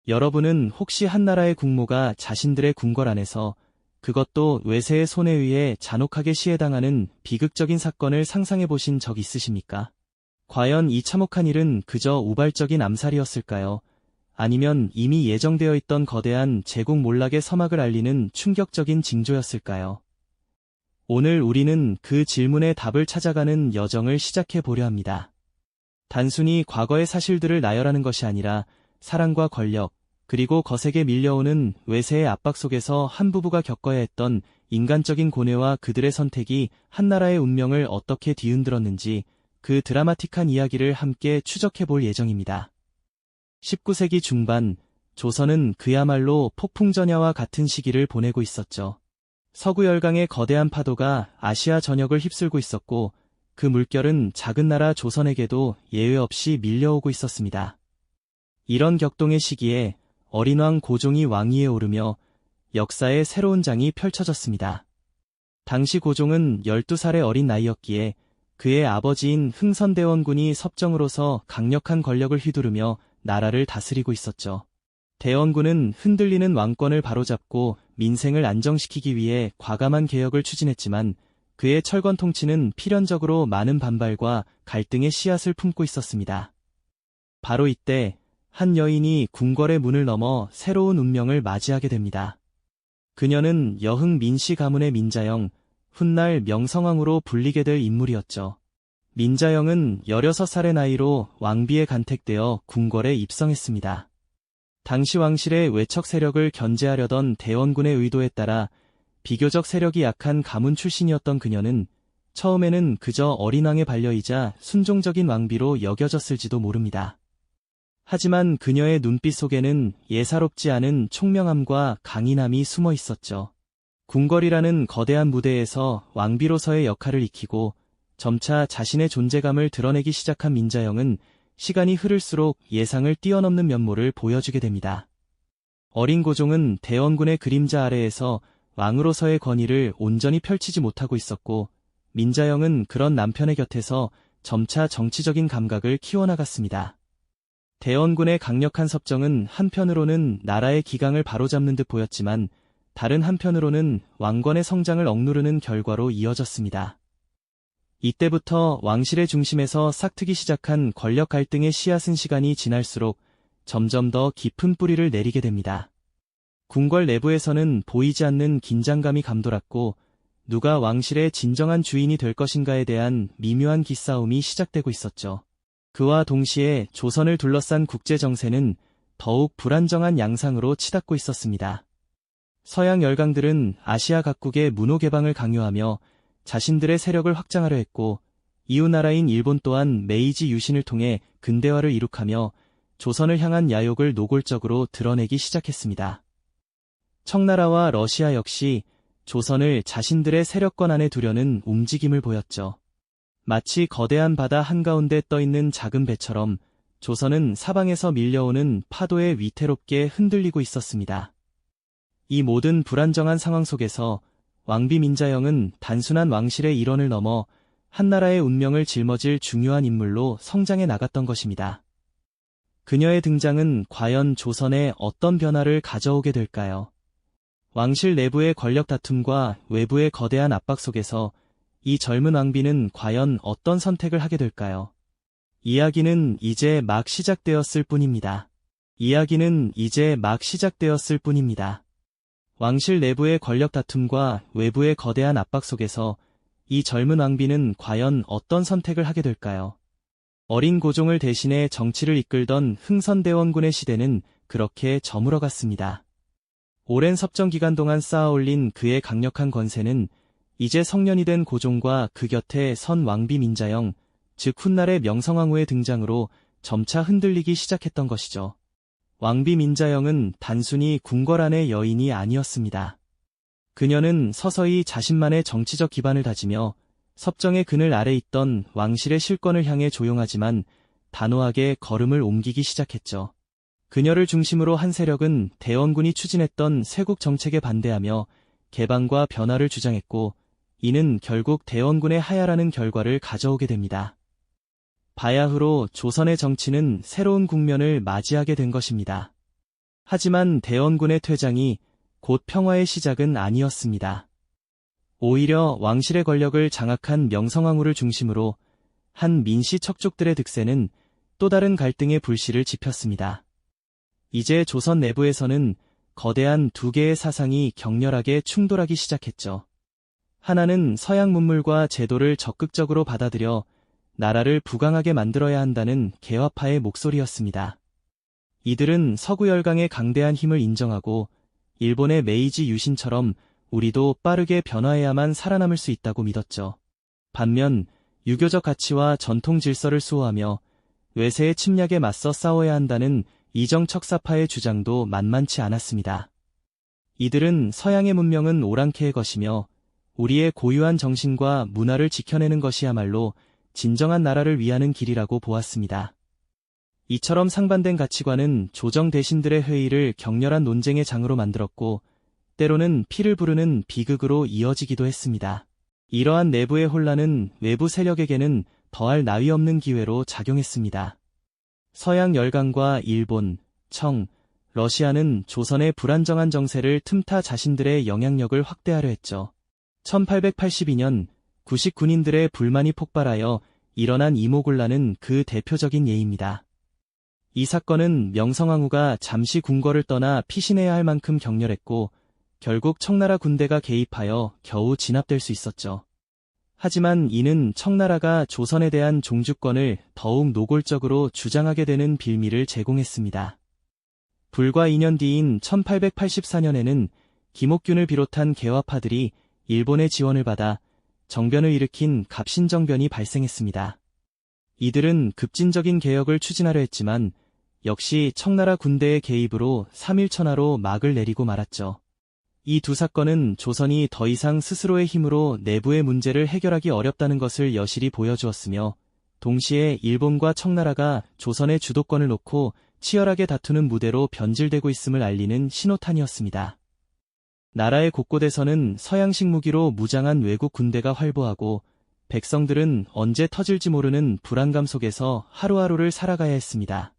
여러분은 혹시 한나라의 국모가 자신들의 궁궐 안에서, 그것도 외세의 손에 의해 잔혹하게 시해당하는 비극적인 사건을 상상해 보신 적 있으십니까? 과연 이 참혹한 일은 그저 우발적인 암살이었을까요? 아니면 이미 예정되어 있던 거대한 제국 몰락의 서막을 알리는 충격적인 징조였을까요? 오늘 우리는 그 질문의 답을 찾아가는 여정을 시작해 보려 합니다. 단순히 과거의 사실들을 나열하는 것이 아니라 사랑과 권력, 그리고 거세게 밀려오는 외세의 압박 속에서 한 부부가 겪어야 했던 인간적인 고뇌와 그들의 선택이 한나라의 운명을 어떻게 뒤흔들었는지, 그 드라마틱한 이야기를 함께 추적해 볼 예정입니다. 19세기 중반, 조선은 그야말로 폭풍전야와 같은 시기를 보내고 있었죠. 서구 열강의 거대한 파도가 아시아 전역을 휩쓸고 있었고, 그 물결은 작은 나라 조선에게도 예외 없이 밀려오고 있었습니다. 이런 격동의 시기에 어린 왕 고종이 왕위에 오르며 역사의 새로운 장이 펼쳐졌습니다. 당시 고종은 12살의 어린 나이였기에 그의 아버지인 흥선대원군이 섭정으로서 강력한 권력을 휘두르며 나라를 다스리고 있었죠. 대원군은 흔들리는 왕권을 바로잡고 민생을 안정시키기 위해 과감한 개혁을 추진했지만 그의 철권 통치는 필연적으로 많은 반발과 갈등의 씨앗을 품고 있었습니다. 바로 이때 한 여인이 궁궐의 문을 넘어 새로운 운명을 맞이하게 됩니다. 그녀는 여흥 민씨 가문의 민자영, 훗날 명성황후로 불리게 될 인물이었죠. 민자영은 16살의 나이로 왕비에 간택되어 궁궐에 입성했습니다. 당시 왕실의 외척 세력을 견제하려던 대원군의 의도에 따라 비교적 세력이 약한 가문 출신이었던 그녀는 처음에는 그저 어린 왕의 반려이자 순종적인 왕비로 여겨졌을지도 모릅니다. 하지만 그녀의 눈빛 속에는 예사롭지 않은 총명함과 강인함이 숨어 있었죠. 궁궐이라는 거대한 무대에서 왕비로서의 역할을 익히고 점차 자신의 존재감을 드러내기 시작한 민자영은 시간이 흐를수록 예상을 뛰어넘는 면모를 보여주게 됩니다. 어린 고종은 대원군의 그림자 아래에서 왕으로서의 권위를 온전히 펼치지 못하고 있었고, 민자영은 그런 남편의 곁에서 점차 정치적인 감각을 키워나갔습니다. 대원군의 강력한 섭정은 한편으로는 나라의 기강을 바로잡는 듯 보였지만 다른 한편으로는 왕권의 성장을 억누르는 결과로 이어졌습니다. 이때부터 왕실의 중심에서 싹트기 시작한 권력 갈등의 씨앗은 시간이 지날수록 점점 더 깊은 뿌리를 내리게 됩니다. 궁궐 내부에서는 보이지 않는 긴장감이 감돌았고 누가 왕실의 진정한 주인이 될 것인가에 대한 미묘한 기싸움이 시작되고 있었죠. 그와 동시에 조선을 둘러싼 국제 정세는 더욱 불안정한 양상으로 치닫고 있었습니다. 서양 열강들은 아시아 각국의 문호 개방을 강요하며 자신들의 세력을 확장하려 했고, 이웃나라인 일본 또한 메이지 유신을 통해 근대화를 이룩하며 조선을 향한 야욕을 노골적으로 드러내기 시작했습니다. 청나라와 러시아 역시 조선을 자신들의 세력권 안에 두려는 움직임을 보였죠. 마치 거대한 바다 한가운데 떠있는 작은 배처럼 조선은 사방에서 밀려오는 파도에 위태롭게 흔들리고 있었습니다. 이 모든 불안정한 상황 속에서 왕비 민자영은 단순한 왕실의 일원을 넘어 한나라의 운명을 짊어질 중요한 인물로 성장해 나갔던 것입니다. 그녀의 등장은 과연 조선에 어떤 변화를 가져오게 될까요? 왕실 내부의 권력 다툼과 외부의 거대한 압박 속에서 이 젊은 왕비는 과연 어떤 선택을 하게 될까요? 이야기는 이제 막 시작되었을 뿐입니다. 왕실 내부의 권력 다툼과 외부의 거대한 압박 속에서 이 젊은 왕비는 과연 어떤 선택을 하게 될까요? 어린 고종을 대신해 정치를 이끌던 흥선대원군의 시대는 그렇게 저물어갔습니다. 오랜 섭정 기간 동안 쌓아올린 그의 강력한 권세는 이제 성년이 된 고종과 그 곁에 선 왕비 민자영, 즉 훗날의 명성황후의 등장으로 점차 흔들리기 시작했던 것이죠. 왕비 민자영은 단순히 궁궐 안의 여인이 아니었습니다. 그녀는 서서히 자신만의 정치적 기반을 다지며 섭정의 그늘 아래 있던 왕실의 실권을 향해 조용하지만 단호하게 걸음을 옮기기 시작했죠. 그녀를 중심으로 한 세력은 대원군이 추진했던 쇄국 정책에 반대하며 개방과 변화를 주장했고, 이는 결국 대원군의 하야라는 결과를 가져오게 됩니다. 바야흐로 조선의 정치는 새로운 국면을 맞이하게 된 것입니다. 하지만 대원군의 퇴장이 곧 평화의 시작은 아니었습니다. 오히려 왕실의 권력을 장악한 명성황후를 중심으로 한 민씨 척족들의 득세는 또 다른 갈등의 불씨를 지폈습니다. 이제 조선 내부에서는 거대한 두 개의 사상이 격렬하게 충돌하기 시작했죠. 하나는 서양 문물과 제도를 적극적으로 받아들여 나라를 부강하게 만들어야 한다는 개화파의 목소리였습니다. 이들은 서구 열강의 강대한 힘을 인정하고 일본의 메이지 유신처럼 우리도 빠르게 변화해야만 살아남을 수 있다고 믿었죠. 반면 유교적 가치와 전통 질서를 수호하며 외세의 침략에 맞서 싸워야 한다는 이정척사파의 주장도 만만치 않았습니다. 이들은 서양의 문명은 오랑캐의 것이며 우리의 고유한 정신과 문화를 지켜내는 것이야말로 진정한 나라를 위하는 길이라고 보았습니다. 이처럼 상반된 가치관은 조정 대신들의 회의를 격렬한 논쟁의 장으로 만들었고 때로는 피를 부르는 비극으로 이어지기도 했습니다. 이러한 내부의 혼란은 외부 세력에게는 더할 나위 없는 기회로 작용했습니다. 서양 열강과 일본, 청, 러시아는 조선의 불안정한 정세를 틈타 자신들의 영향력을 확대하려 했죠. 1882년 구식 군인들의 불만이 폭발하여 일어난 이모군란은 그 대표적인 예입니다. 이 사건은 명성황후가 잠시 궁궐을 떠나 피신해야 할 만큼 격렬했고 결국 청나라 군대가 개입하여 겨우 진압될 수 있었죠. 하지만 이는 청나라가 조선에 대한 종주권을 더욱 노골적으로 주장하게 되는 빌미를 제공했습니다. 불과 2년 뒤인 1884년에는 김옥균을 비롯한 개화파들이 일본의 지원을 받아 정변을 일으킨 갑신정변이 발생했습니다. 이들은 급진적인 개혁을 추진하려 했지만 역시 청나라 군대의 개입으로 3일 천하로 막을 내리고 말았죠. 이 두 사건은 조선이 더 이상 스스로의 힘으로 내부의 문제를 해결하기 어렵다는 것을 여실히 보여주었으며 동시에 일본과 청나라가 조선의 주도권을 놓고 치열하게 다투는 무대로 변질되고 있음을 알리는 신호탄이었습니다. 나라의 곳곳에서는 서양식 무기로 무장한 외국 군대가 활보하고 백성들은 언제 터질지 모르는 불안감 속에서 하루하루를 살아가야 했습니다.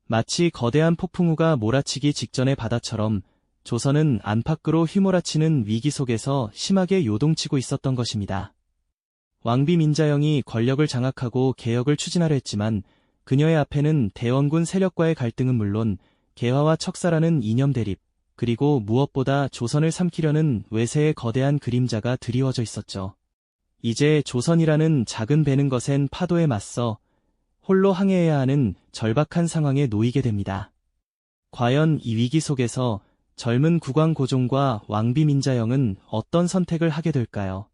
마치 거대한 폭풍우가 몰아치기 직전의 바다처럼 조선은 안팎으로 휘몰아치는 위기 속에서 심하게 요동치고 있었던 것입니다. 왕비 민자영이 권력을 장악하고 개혁을 추진하려 했지만 그녀의 앞에는 대원군 세력과의 갈등은 물론 개화와 척사라는 이념 대립, 그리고 무엇보다 조선을 삼키려는 외세의 거대한 그림자가 드리워져 있었죠. 이제 조선이라는 작은 배는 거센 파도에 맞서 홀로 항해해야 하는 절박한 상황에 놓이게 됩니다. 과연 이 위기 속에서 젊은 국왕고종과 왕비 민자영은 어떤 선택을 하게 될까요?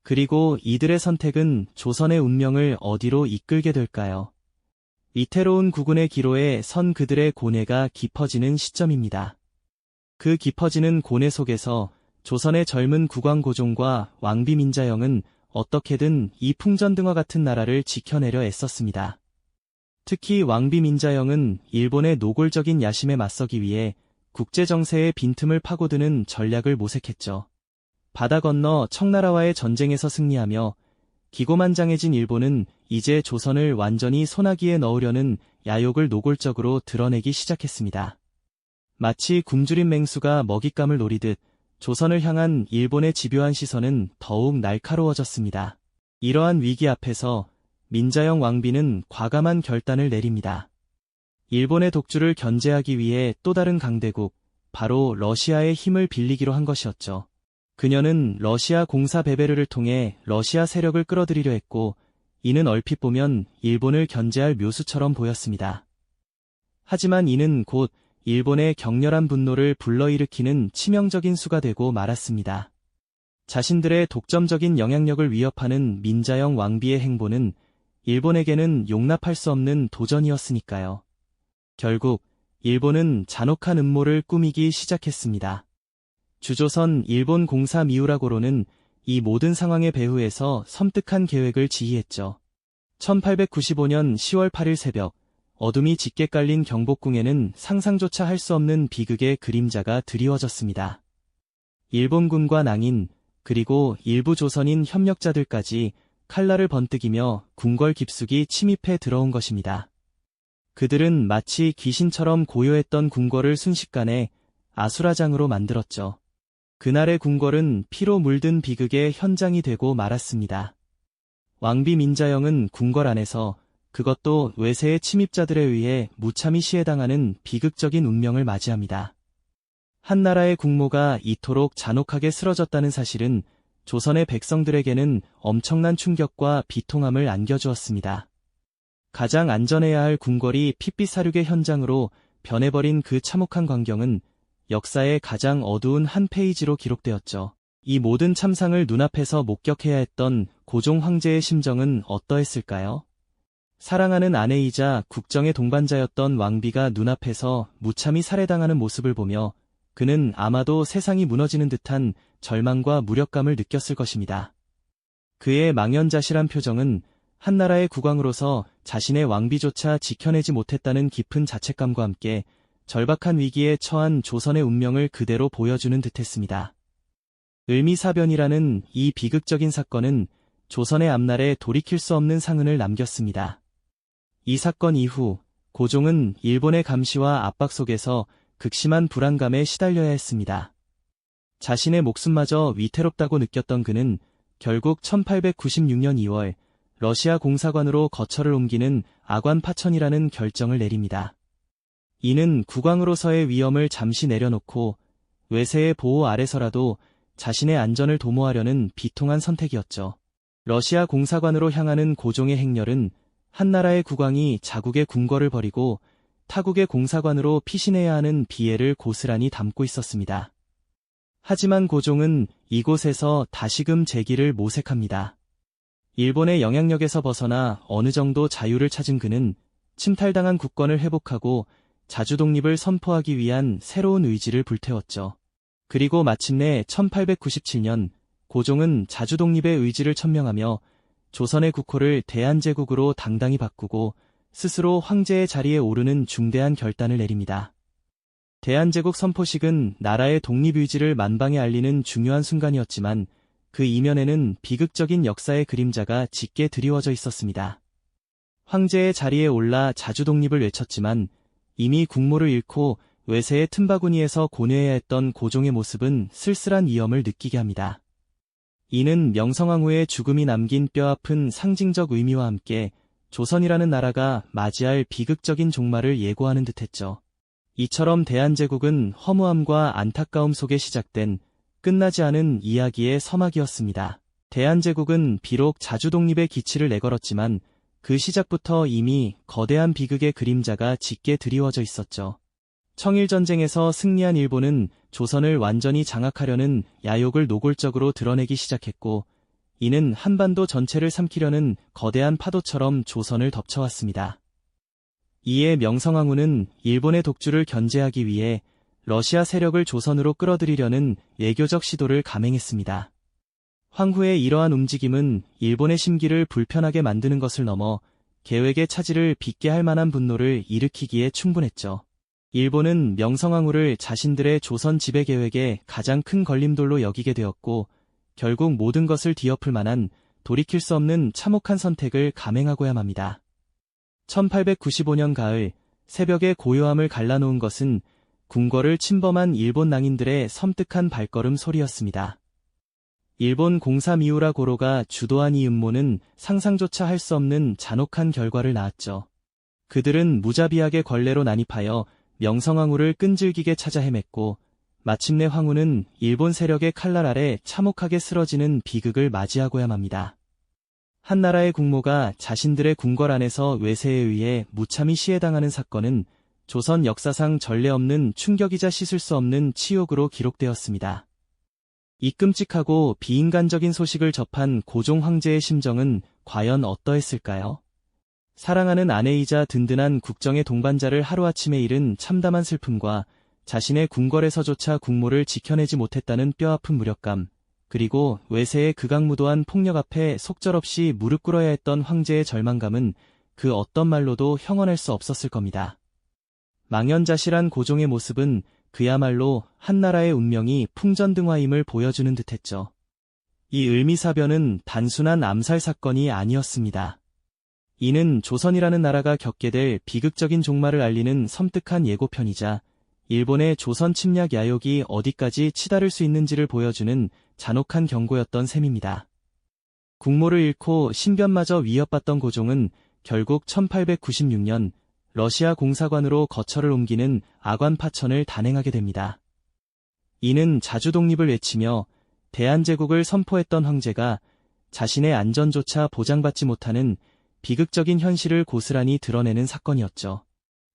그리고 이들의 선택은 조선의 운명을 어디로 이끌게 될까요? 위태로운 국운의 기로에 선 그들의 고뇌가 깊어지는 시점입니다. 그 깊어지는 고뇌 속에서 조선의 젊은 국왕고종과 왕비 민자영은 어떻게든 이 풍전등화 같은 나라를 지켜내려 애썼습니다. 특히 왕비 민자영은 일본의 노골적인 야심에 맞서기 위해 국제정세의 빈틈을 파고드는 전략을 모색했죠. 바다 건너 청나라와의 전쟁에서 승리하며 기고만장해진 일본은 이제 조선을 완전히 소나기에 넣으려는 야욕을 노골적으로 드러내기 시작했습니다. 마치 굶주린 맹수가 먹잇감을 노리듯 조선을 향한 일본의 집요한 시선은 더욱 날카로워졌습니다. 이러한 위기 앞에서 민자영 왕비는 과감한 결단을 내립니다. 일본의 독주를 견제하기 위해 또 다른 강대국, 바로 러시아의 힘을 빌리기로 한 것이었죠. 그녀는 러시아 공사 베베르를 통해 러시아 세력을 끌어들이려 했고 이는 얼핏 보면 일본을 견제할 묘수처럼 보였습니다. 하지만 이는 곧 일본의 격렬한 분노를 불러일으키는 치명적인 수가 되고 말았습니다. 자신들의 독점적인 영향력을 위협하는 민자영 왕비의 행보는 일본에게는 용납할 수 없는 도전이었으니까요. 결국 일본은 잔혹한 음모를 꾸미기 시작했습니다. 주조선 일본 공사 미우라고로는 이 모든 상황의 배후에서 섬뜩한 계획을 지휘했죠. 1895년 10월 8일 새벽, 어둠이 짙게 깔린 경복궁에는 상상조차 할 수 없는 비극의 그림자가 드리워졌습니다. 일본군과 낭인, 그리고 일부 조선인 협력자들까지 칼날을 번뜩이며 궁궐 깊숙이 침입해 들어온 것입니다. 그들은 마치 귀신처럼 고요했던 궁궐을 순식간에 아수라장으로 만들었죠. 그날의 궁궐은 피로 물든 비극의 현장이 되고 말았습니다. 왕비 민자영은 궁궐 안에서, 그것도 외세의 침입자들에 의해 무참히 시해당하는 비극적인 운명을 맞이합니다. 한 나라의 국모가 이토록 잔혹하게 쓰러졌다는 사실은 조선의 백성들에게는 엄청난 충격과 비통함을 안겨주었습니다. 가장 안전해야 할 궁궐이 핏빛 사륙의 현장으로 변해버린 그 참혹한 광경은 역사의 가장 어두운 한 페이지로 기록되었죠. 이 모든 참상을 눈앞에서 목격해야 했던 고종 황제의 심정은 어떠했을까요? 사랑하는 아내이자 국정의 동반자였던 왕비가 눈앞에서 무참히 살해당하는 모습을 보며 그는 아마도 세상이 무너지는 듯한 절망과 무력감을 느꼈을 것입니다. 그의 망연자실한 표정은 한나라의 국왕으로서 자신의 왕비조차 지켜내지 못했다는 깊은 자책감과 함께 절박한 위기에 처한 조선의 운명을 그대로 보여주는 듯했습니다. 을미사변이라는 이 비극적인 사건은 조선의 앞날에 돌이킬 수 없는 상흔을 남겼습니다. 이 사건 이후 고종은 일본의 감시와 압박 속에서 극심한 불안감에 시달려야 했습니다. 자신의 목숨마저 위태롭다고 느꼈던 그는 결국 1896년 2월 러시아 공사관으로 거처를 옮기는 아관파천이라는 결정을 내립니다. 이는 국왕으로서의 위엄을 잠시 내려놓고 외세의 보호 아래서라도 자신의 안전을 도모하려는 비통한 선택이었죠. 러시아 공사관으로 향하는 고종의 행렬은 한나라의 국왕이 자국의 궁궐을 버리고 타국의 공사관으로 피신해야 하는 비애를 고스란히 담고 있었습니다. 하지만 고종은 이곳에서 다시금 재기를 모색합니다. 일본의 영향력에서 벗어나 어느 정도 자유를 찾은 그는 침탈당한 국권을 회복하고 자주 독립을 선포하기 위한 새로운 의지를 불태웠죠. 그리고 마침내 1897년 고종은 자주 독립의 의지를 천명하며 조선의 국호를 대한제국으로 당당히 바꾸고 스스로 황제의 자리에 오르는 중대한 결단을 내립니다. 대한제국 선포식은 나라의 독립의지를 만방에 알리는 중요한 순간이었지만 그 이면에는 비극적인 역사의 그림자가 짙게 드리워져 있었습니다. 황제의 자리에 올라 자주 독립을 외쳤지만 이미 국모를 잃고 외세의 틈바구니에서 고뇌해야 했던 고종의 모습은 쓸쓸한 위험을 느끼게 합니다. 이는 명성황후의 죽음이 남긴 뼈아픈 상징적 의미와 함께 조선이라는 나라가 맞이할 비극적인 종말을 예고하는 듯했죠. 이처럼 대한제국은 허무함과 안타까움 속에 시작된 끝나지 않은 이야기의 서막이었습니다. 대한제국은 비록 자주 독립의 기치를 내걸었지만 그 시작부터 이미 거대한 비극의 그림자가 짙게 드리워져 있었죠. 청일전쟁에서 승리한 일본은 조선을 완전히 장악하려는 야욕을 노골적으로 드러내기 시작했고 이는 한반도 전체를 삼키려는 거대한 파도처럼 조선을 덮쳐왔습니다. 이에 명성황후는 일본의 독주를 견제하기 위해 러시아 세력을 조선으로 끌어들이려는 외교적 시도를 감행했습니다. 황후의 이러한 움직임은 일본의 심기를 불편하게 만드는 것을 넘어 계획의 차질을 빚게 할 만한 분노를 일으키기에 충분했죠. 일본은 명성황후를 자신들의 조선 지배 계획의 가장 큰 걸림돌로 여기게 되었고 결국 모든 것을 뒤엎을 만한 돌이킬 수 없는 참혹한 선택을 감행하고야 합니다. 1895년 가을 새벽의 고요함을 갈라놓은 것은 궁궐을 침범한 일본 낭인들의 섬뜩한 발걸음 소리였습니다. 일본 공사 미우라 고로가 주도한 이 음모는 상상조차 할 수 없는 잔혹한 결과를 낳았죠. 그들은 무자비하게 걸레로 난입하여 명성황후를 끈질기게 찾아 헤맸고 마침내 황후는 일본 세력의 칼날 아래 참혹하게 쓰러지는 비극을 맞이하고야 합니다. 한나라의 국모가 자신들의 궁궐 안에서 외세에 의해 무참히 시해당하는 사건은 조선 역사상 전례 없는 충격이자 씻을 수 없는 치욕으로 기록되었습니다. 이 끔찍하고 비인간적인 소식을 접한 고종 황제의 심정은 과연 어떠했을까요? 사랑하는 아내이자 든든한 국정의 동반자를 하루아침에 잃은 참담한 슬픔과 자신의 궁궐에서조차 국모를 지켜내지 못했다는 뼈아픈 무력감, 그리고 외세의 극악무도한 폭력 앞에 속절없이 무릎 꿇어야 했던 황제의 절망감은 그 어떤 말로도 형언할 수 없었을 겁니다. 망연자실한 고종의 모습은 그야말로 한나라의 운명이 풍전등화임을 보여주는 듯했죠. 이 을미사변은 단순한 암살 사건이 아니었습니다. 이는 조선이라는 나라가 겪게 될 비극적인 종말을 알리는 섬뜩한 예고편이자 일본의 조선 침략 야욕이 어디까지 치달을 수 있는지를 보여주는 잔혹한 경고였던 셈입니다. 국모를 잃고 신변마저 위협받던 고종은 결국 1896년 러시아 공사관으로 거처를 옮기는 아관 파천을 단행하게 됩니다. 이는 자주 독립을 외치며 대한제국을 선포했던 황제가 자신의 안전조차 보장받지 못하는 비극적인 현실을 고스란히 드러내는 사건이었죠.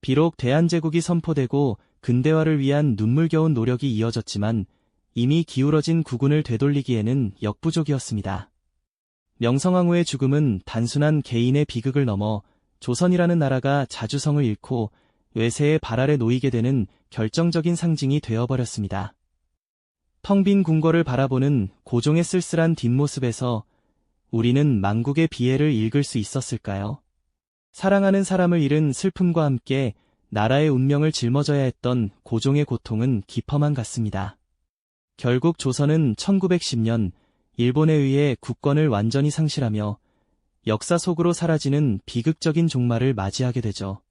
비록 대한제국이 선포되고 근대화를 위한 눈물겨운 노력이 이어졌지만 이미 기울어진 국운을 되돌리기에는 역부족이었습니다. 명성황후의 죽음은 단순한 개인의 비극을 넘어 조선이라는 나라가 자주성을 잃고 외세의 발 아래 놓이게 되는 결정적인 상징이 되어버렸습니다. 텅 빈 궁궐을 바라보는 고종의 쓸쓸한 뒷모습에서 우리는 망국의 비애를 읽을 수 있었을까요? 사랑하는 사람을 잃은 슬픔과 함께 나라의 운명을 짊어져야 했던 고종의 고통은 깊어만 갔습니다. 결국 조선은 1910년 일본에 의해 국권을 완전히 상실하며 역사 속으로 사라지는 비극적인 종말을 맞이하게 되죠.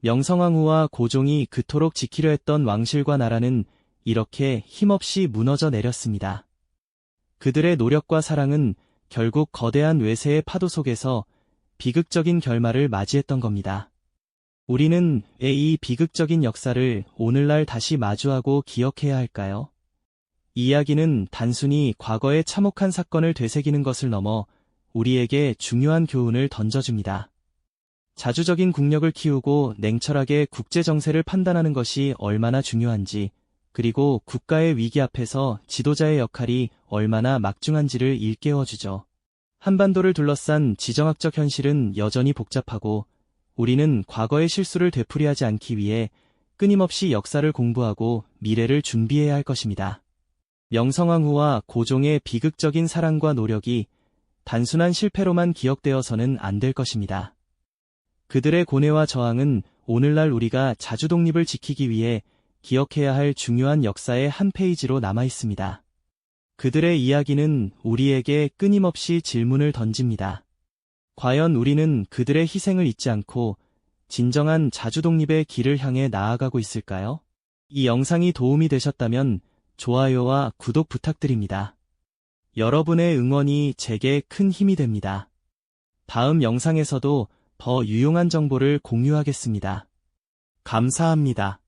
명성황후와 고종이 그토록 지키려 했던 왕실과 나라는 이렇게 힘없이 무너져 내렸습니다. 그들의 노력과 사랑은 결국 거대한 외세의 파도 속에서 비극적인 결말을 맞이했던 겁니다. 우리는 왜 이 비극적인 역사를 오늘날 다시 마주하고 기억해야 할까요? 이 이야기는 단순히 과거의 참혹한 사건을 되새기는 것을 넘어 우리에게 중요한 교훈을 던져줍니다. 자주적인 국력을 키우고 냉철하게 국제 정세를 판단하는 것이 얼마나 중요한지, 그리고 국가의 위기 앞에서 지도자의 역할이 얼마나 막중한지를 일깨워주죠. 한반도를 둘러싼 지정학적 현실은 여전히 복잡하고 우리는 과거의 실수를 되풀이하지 않기 위해 끊임없이 역사를 공부하고 미래를 준비해야 할 것입니다. 명성황후와 고종의 비극적인 사랑과 노력이 단순한 실패로만 기억되어서는 안 될 것입니다. 그들의 고뇌와 저항은 오늘날 우리가 자주 독립을 지키기 위해 기억해야 할 중요한 역사의 한 페이지로 남아 있습니다. 그들의 이야기는 우리에게 끊임없이 질문을 던집니다. 과연 우리는 그들의 희생을 잊지 않고 진정한 자주 독립의 길을 향해 나아가고 있을까요? 이 영상이 도움이 되셨다면 좋아요와 구독 부탁드립니다. 여러분의 응원이 제게 큰 힘이 됩니다. 다음 영상에서도 더 유용한 정보를 공유하겠습니다. 감사합니다.